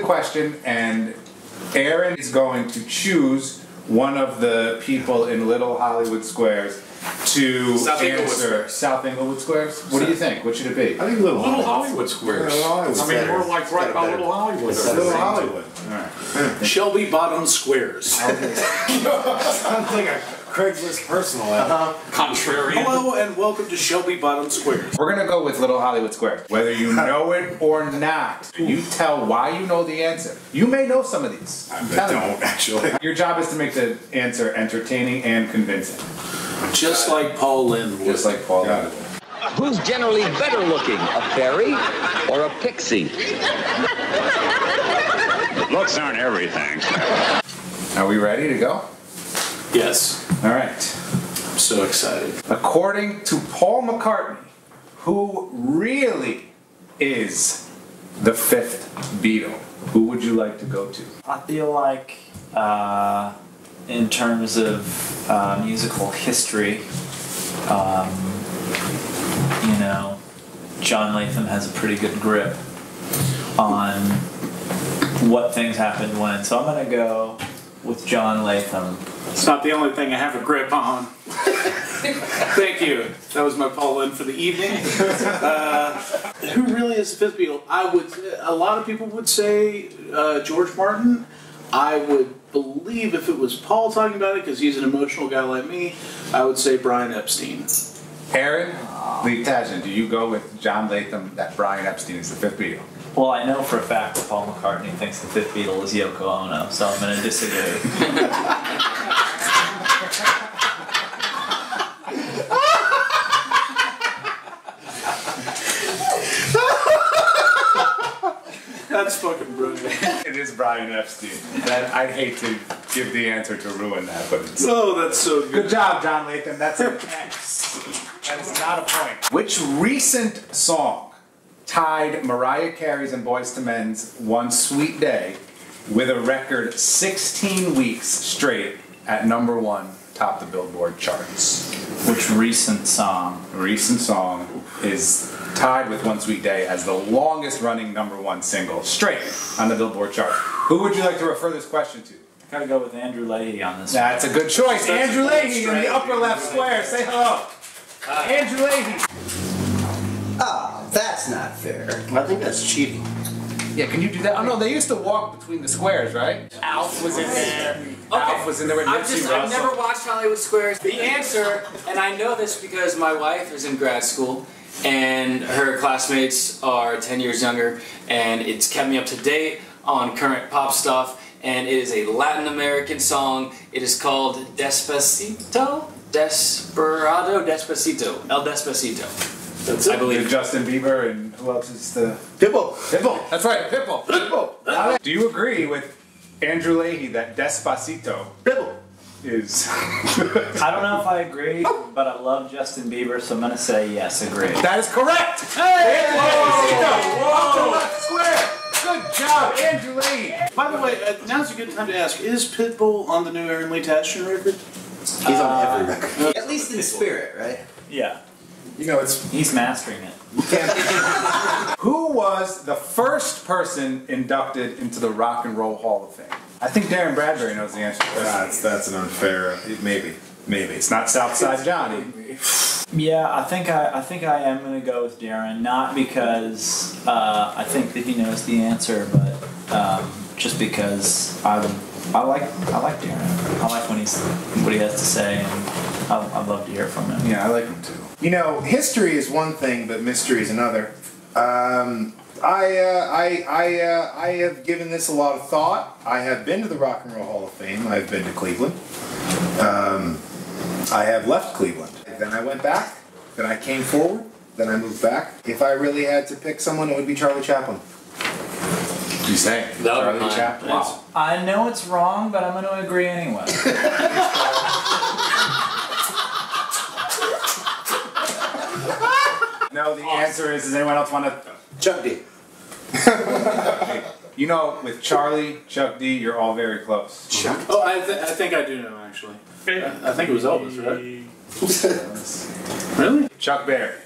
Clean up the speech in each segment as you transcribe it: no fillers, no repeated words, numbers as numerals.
question, and Aaron is going to choose one of the people in Little Hollywood Squares to answer. South Inglewood Squares? What do you think? What should it be? I think Little Hollywood Squares. I mean, more like right by Little Hollywood. Little Hollywood. All right. Shelby Bottom Squares. Sounds like a Craigslist personal ad. Contrarian. Hello and welcome to Shelby Bottom Squares. We're going to go with Little Hollywood Squares. Whether you know it or not, you tell why you know the answer. You may know some of these. I don't, actually. Your job is to make the answer entertaining and convincing. Just like Paul Lynde would. Just like Paul Lynde. Who's generally better looking, a fairy or a pixie? Looks aren't everything. Are we ready to go? Yes. All right. I'm so excited. According to Paul McCartney, who really is the fifth Beatle, who would you like to go to? I feel like, in terms of musical history, you know, John Latham has a pretty good grip on what things happened when. So I'm going to go with John Latham. It's not the only thing I have a grip on. Thank you. That was my Paul Lynde for the evening. Who really is the fifth Beatle? A lot of people would say George Martin. I would believe if it was Paul talking about it, because he's an emotional guy like me, I would say Brian Epstein. Aaron Lee Tasjan, do you go with John Latham that Brian Epstein is the fifth Beatle? Well, I know for a fact that Paul McCartney thinks the fifth Beatle is Yoko Ono, so I'm going to disagree. That's fucking brilliant. It is Brian Epstein. I'd hate to give the answer to ruin that, but it's... Oh, that's so good. Good job, John Latham. That's an X. That is not a point. Which recent song tied Mariah Carey's and Boyz II Men's One Sweet Day with a record 16 weeks straight at #1 top the Billboard charts? Which recent song? Recent song is tied with One Sweet Day as the longest running #1 single straight on the Billboard chart. Who would you like to refer this question to? Gotta go with Andrew Leahey on this. That's a good choice. Andrew Leahey in the upper left square. Say hello. Andrew Leahey. Oh, that's not fair. I think that's cheating. Yeah, can you do that? Oh no, they used to walk between the squares, right? Alf was in there. Alf was in there with Nipsey Russell. I've never watched Hollywood Squares. The answer, and I know this because my wife is in grad school, and her classmates are 10 years younger, and it's kept me up to date on current pop stuff, and it is a Latin American song. It is called Despacito? Desperado? Despacito. El Despacito. That's it. I believe Justin Bieber, and who else is the... Pitbull. Pitbull. That's right, Pitbull. Pitbull. Do you agree with Andrew Leahey that Despacito is... I don't know if I agree, but I love Justin Bieber, so I'm going to say yes, agree. That is correct! Hey! Whoa! Left square! Good job, Andrew Leahey! By the way, now's a good time to ask, is Pitbull on the new Aaron Lee Tas-JAM record? He's on every record. At least in spirit, right? Yeah. You know, he's mastering it. Who was the first person inducted into the Rock and Roll Hall of Fame? I think Darrin Bradbury knows the answer to this. That's an unfair... Maybe. It's not Southside Johnny. Yeah, I think I am going to go with Darrin, not because I think that he knows the answer, but just because I like Darrin. I like what he has to say, and I'd love to hear from him. Yeah, I like him too. You know, history is one thing, but mystery is another. I have given this a lot of thought. I have been to the Rock and Roll Hall of Fame. I've been to Cleveland. I have left Cleveland. Then I went back. Then I came forward. Then I moved back. If I really had to pick someone, it would be Charlie Chaplin. You say? Charlie Chaplin. Wow. I know it's wrong, but I'm going to agree anyway. No, the answer is, does anyone else want to... Chuck D. You know, with Charlie, Chuck D, you're all very close. Chuck. Oh, I think I do know, actually. I think it was Elvis, right? Really? Chuck Berry.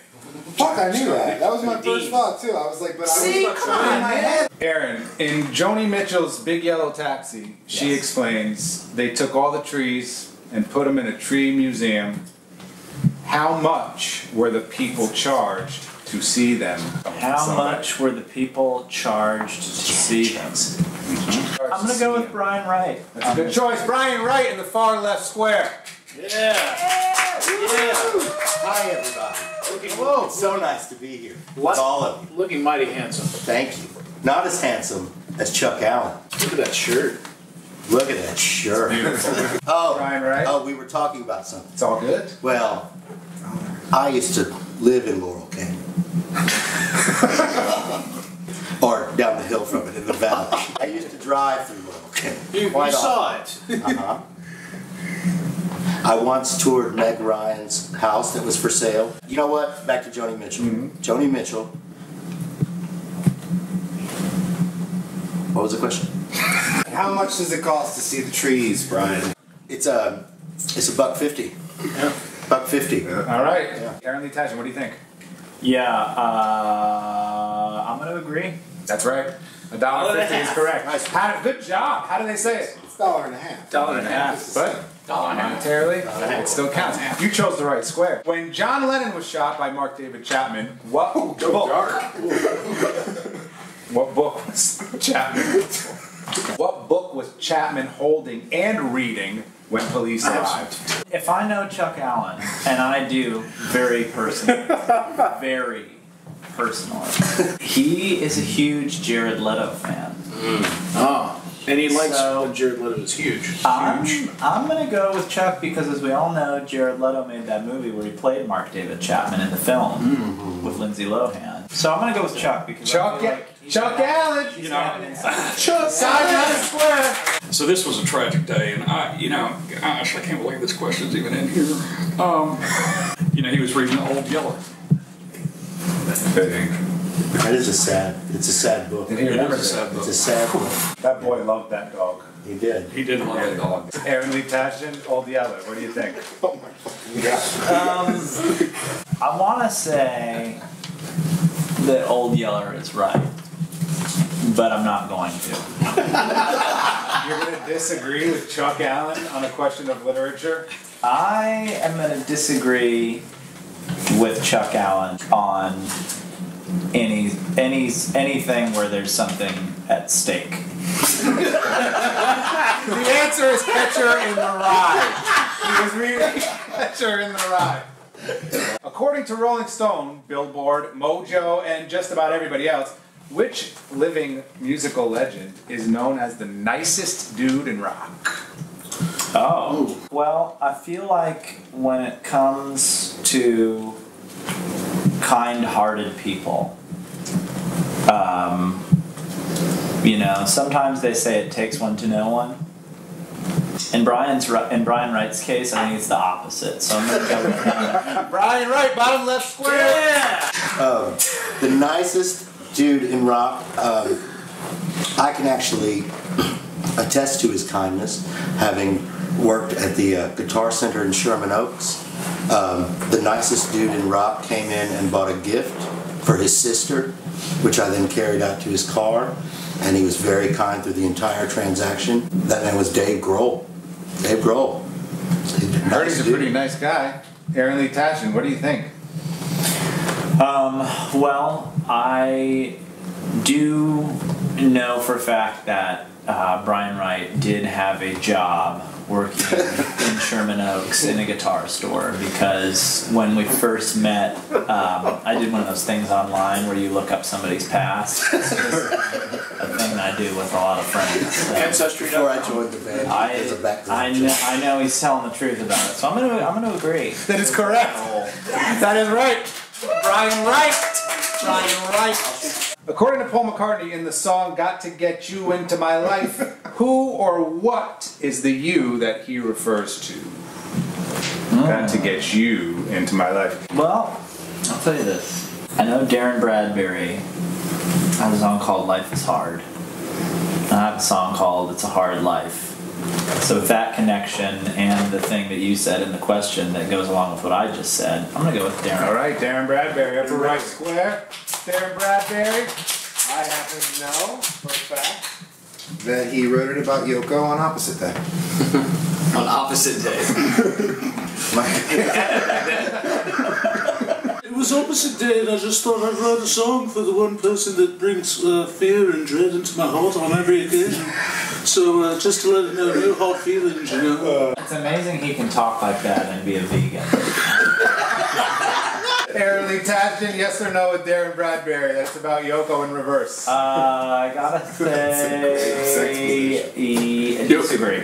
Fuck, I knew that. That was my first thought too. I was like, but I was come on, in my head. Aaron, in Joni Mitchell's Big Yellow Taxi, she explains they took all the trees and put them in a tree museum. How much were the people charged to see them? How much were the people charged to see them? I'm gonna go with Brian Wright. That's a good choice. Brian Wright in the far left square. Yeah. Hi, everybody. Whoa, it's so nice to be here with all of you. Looking mighty handsome. Thank you. Not as handsome as Chuck Allen. Look at that shirt. Look at that shirt. Oh, Brian Wright. oh, we were talking about something. It's all good. Well, I used to live in Laurel Canyon. Or down the hill from it in the valley. I used to drive through Laurel Canyon. You saw it. Uh-huh. I once toured Meg Ryan's house that was for sale. You know what? Back to Joni Mitchell. Joni Mitchell. What was the question? How much does it cost to see the trees, Brian? It's $1.50. Yeah. $1.50. All right. Yeah. Aaron Lee Tasjan, what do you think? Yeah, I'm gonna agree. That's right. $1.50 is correct. Nice. Good job. How do they say it? It's $1.50. $1.50. But monetarily, it still counts. You chose the right square. When John Lennon was shot by Mark David Chapman, what book was Chapman? What book was Chapman holding and reading when police arrived? If I know Chuck Allen, and I do very personally, he is a huge Jared Leto fan. Oh. And he likes So- when Jared Leto is huge. I'm gonna go with Chuck because, as we all know, Jared Leto made that movie where he played Mark David Chapman in the film with Lindsay Lohan. So I'm gonna go with Chuck because I feel like he's Chuck got- Allen. he's got an insight. Side square. So this was a tragic day, and gosh, I can't believe this question's even in here. He was reading Old Yeller. That is it's a sad book. Did he remember that? It's a sad book. That boy loved that dog. He did. He didn't love the dog. Aaron Lee Tasjan, Old Yeller. What do you think? I want to say that Old Yeller is right, but I'm not going to. You're going to disagree with Chuck Allen on a question of literature? I am going to disagree with Chuck Allen on anything where there's something at stake. The answer is Catcher in the Rye. He was reading Catcher in the Rye. According to Rolling Stone, Billboard, Mojo, and just about everybody else, which living musical legend is known as the nicest dude in rock? Oh. Well, I feel like when it comes to kind-hearted people, sometimes they say it takes one to know one. In Brian Wright's case, I think it's the opposite. So I'm going to go with him. Brian Wright, bottom left square. Yeah! The nicest dude in rock, I can actually attest to his kindness, having worked at the Guitar Center in Sherman Oaks. The nicest dude in rock came in and bought a gift for his sister, which I then carried out to his car, and he was very kind through the entire transaction. That man was Dave Grohl. Dave Grohl. I heard he's a pretty nice guy. Aaron Lee Tasjan, what do you think? Well, I do know for a fact that Brian Wright did have a job working in Sherman Oaks in a guitar store, because when we first met, I did one of those things online where you look up somebody's past. It's just a thing I do with a lot of friends. So Before I joined the band, there's a background check. I know he's telling the truth about it, so I'm gonna agree. That is correct. That is right. Brian Wright. Brian Wright. According to Paul McCartney in the song "Got to Get You Into My Life," who or what is the you that he refers to? Got to get you into my life. Well, I'll tell you this. I know Darrin Bradbury has a song called "Life Is Hard." And I have a song called "It's a Hard Life." So with that connection and the thing that you said in the question that goes along with what I just said, I'm gonna go with Darrin. All right, Darrin Bradbury, upper right square. Darrin Bradbury. I happen to know for a fact that he wrote it about Yoko on opposite day. On opposite day. It was opposite day, and I just thought I'd write a song for the one person that brings fear and dread into my heart on every occasion. So just to let it know, no hard feelings, you know. It's amazing he can talk like that and be a vegan. Aaron Lee Tasjan, yes or no with Darrin Bradbury? That's about Yoko in reverse. I gotta say, disagree.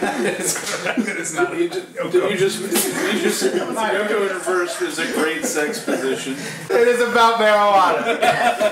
That is correct. It is not You just Yoko in reverse is a great sex position. It is about marijuana.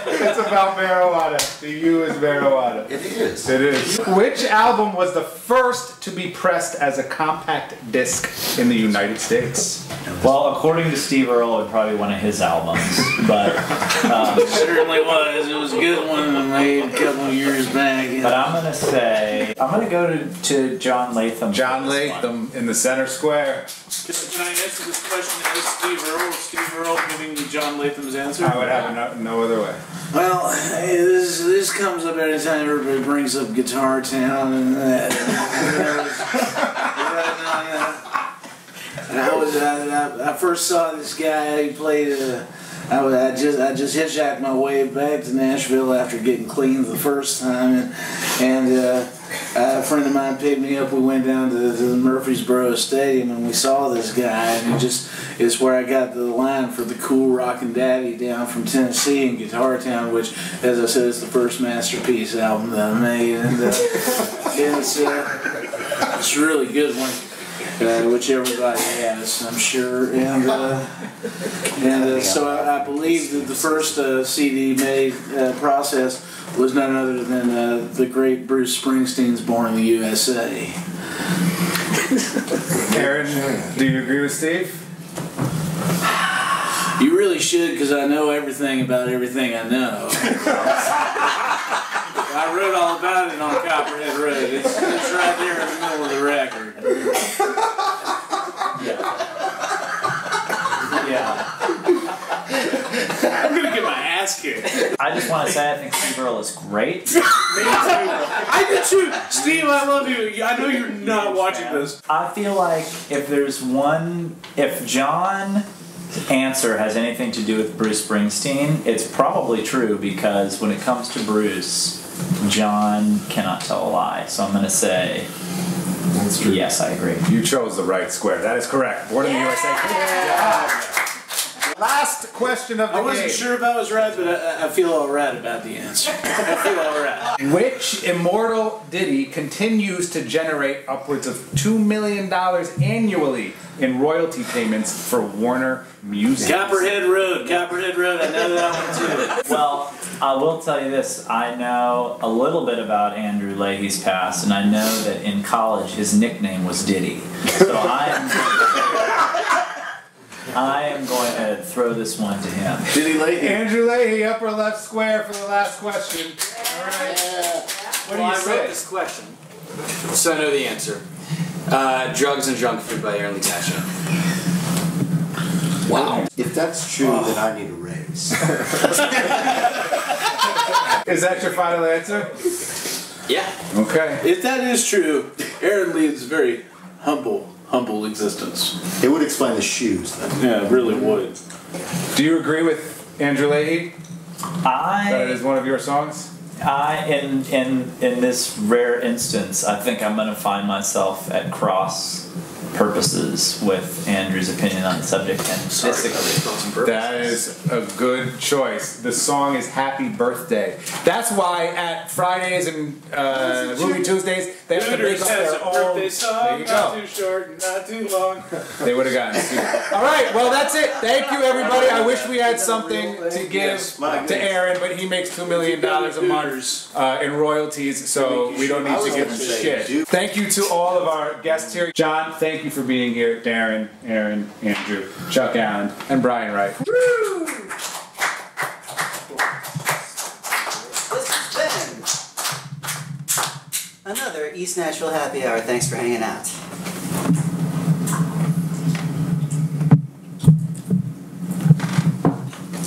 It's about marijuana. The U is marijuana. It is. It is. Which album was the first to be pressed as a compact disc in the United States? Well, according to Steve Earle, it'd probably one of his albums, but It certainly was. It was a good one I made a couple of years back. but I'm gonna go to John Latham. John Latham in the center square. Can I answer this question as Steve Earle? Steve Earle giving me John Latham's answer? I would have no other way. Well, hey, this comes up every time everybody brings up Guitar Town and that. And I first saw this guy. He played. I just hitchhiked my way back to Nashville after getting cleaned the first time, and a friend of mine picked me up. We went down to the Murfreesboro Stadium, and we saw this guy, and it's where I got the line for the Cool Rockin' Daddy down from Tennessee in Guitar Town, which, as I said, is the first masterpiece album that I made, and it's a really good one. Which everybody has, I'm sure, and so I believe that the first CD made process was none other than the great Bruce Springsteen's "Born in the USA." Aaron, do you agree with Steve? You really should, because I know everything about everything I know. I wrote all about it on Copperhead Road. It's right there in the middle of the record. Yeah. I'm gonna get my ass kicked. I just want to say I think Steve Earle is great. Me too. I do too. Steve, I love you. I know you're not watching this. I feel like if John's answer has anything to do with Bruce Springsteen, it's probably true, because when it comes to Bruce, John cannot tell a lie. So I'm going to say, yes, I agree. You chose the right square. That is correct. Born in the USA. Yeah. Last question of the game. I wasn't sure if I was right, but I feel all right about the answer. I feel all right. Which immortal ditty continues to generate upwards of $2 million annually in royalty payments for Warner Music? Copperhead Road, I know that one too. Well, I will tell you this. I know a little bit about Andrew Leahey's past, and I know that in college his nickname was Diddy. So I am going to throw this one to him. Diddy Leahey. Andrew Leahey, upper left square for the last question. All right. What do you I say? wrote this question, so I know the answer. Drugs and Junk Food by Aaron Lee Tasjan. Wow. If that's true, then I need a raise. Is that your final answer? Yeah. Okay. If that is true, Aaron leads a very humble existence. It would explain the shoes, then. Yeah, it really would. Do you agree with Andrew Leahey? That it is I one of your songs? in this rare instance, I think I'm going to find myself at cross purposes with Andrew's opinion on the subject and disagree. That is a good choice. The song is Happy Birthday. That's why at Fridays and Movie Tuesdays, they have to make up their own. Birthday song, There you not go. too short and not too long. They would have gotten sued. All right, well, that's it. Thank you, everybody. I wish we had something to give to Aaron, but he makes $2 million a month in royalties, so we don't need to give him shit. Thank you to all of our guests here. John, thank you for being here. Darrin, Aaron, Andrew, Chuck Allen, and Brian Wright. This has been another East Nashville Happy Hour. Thanks for hanging out.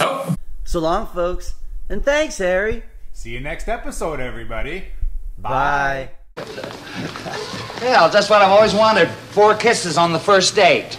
Oh. So long, folks. And thanks, Harry. See you next episode, everybody. Bye. Hell, that's what I've always wanted. 4 kisses on the first date.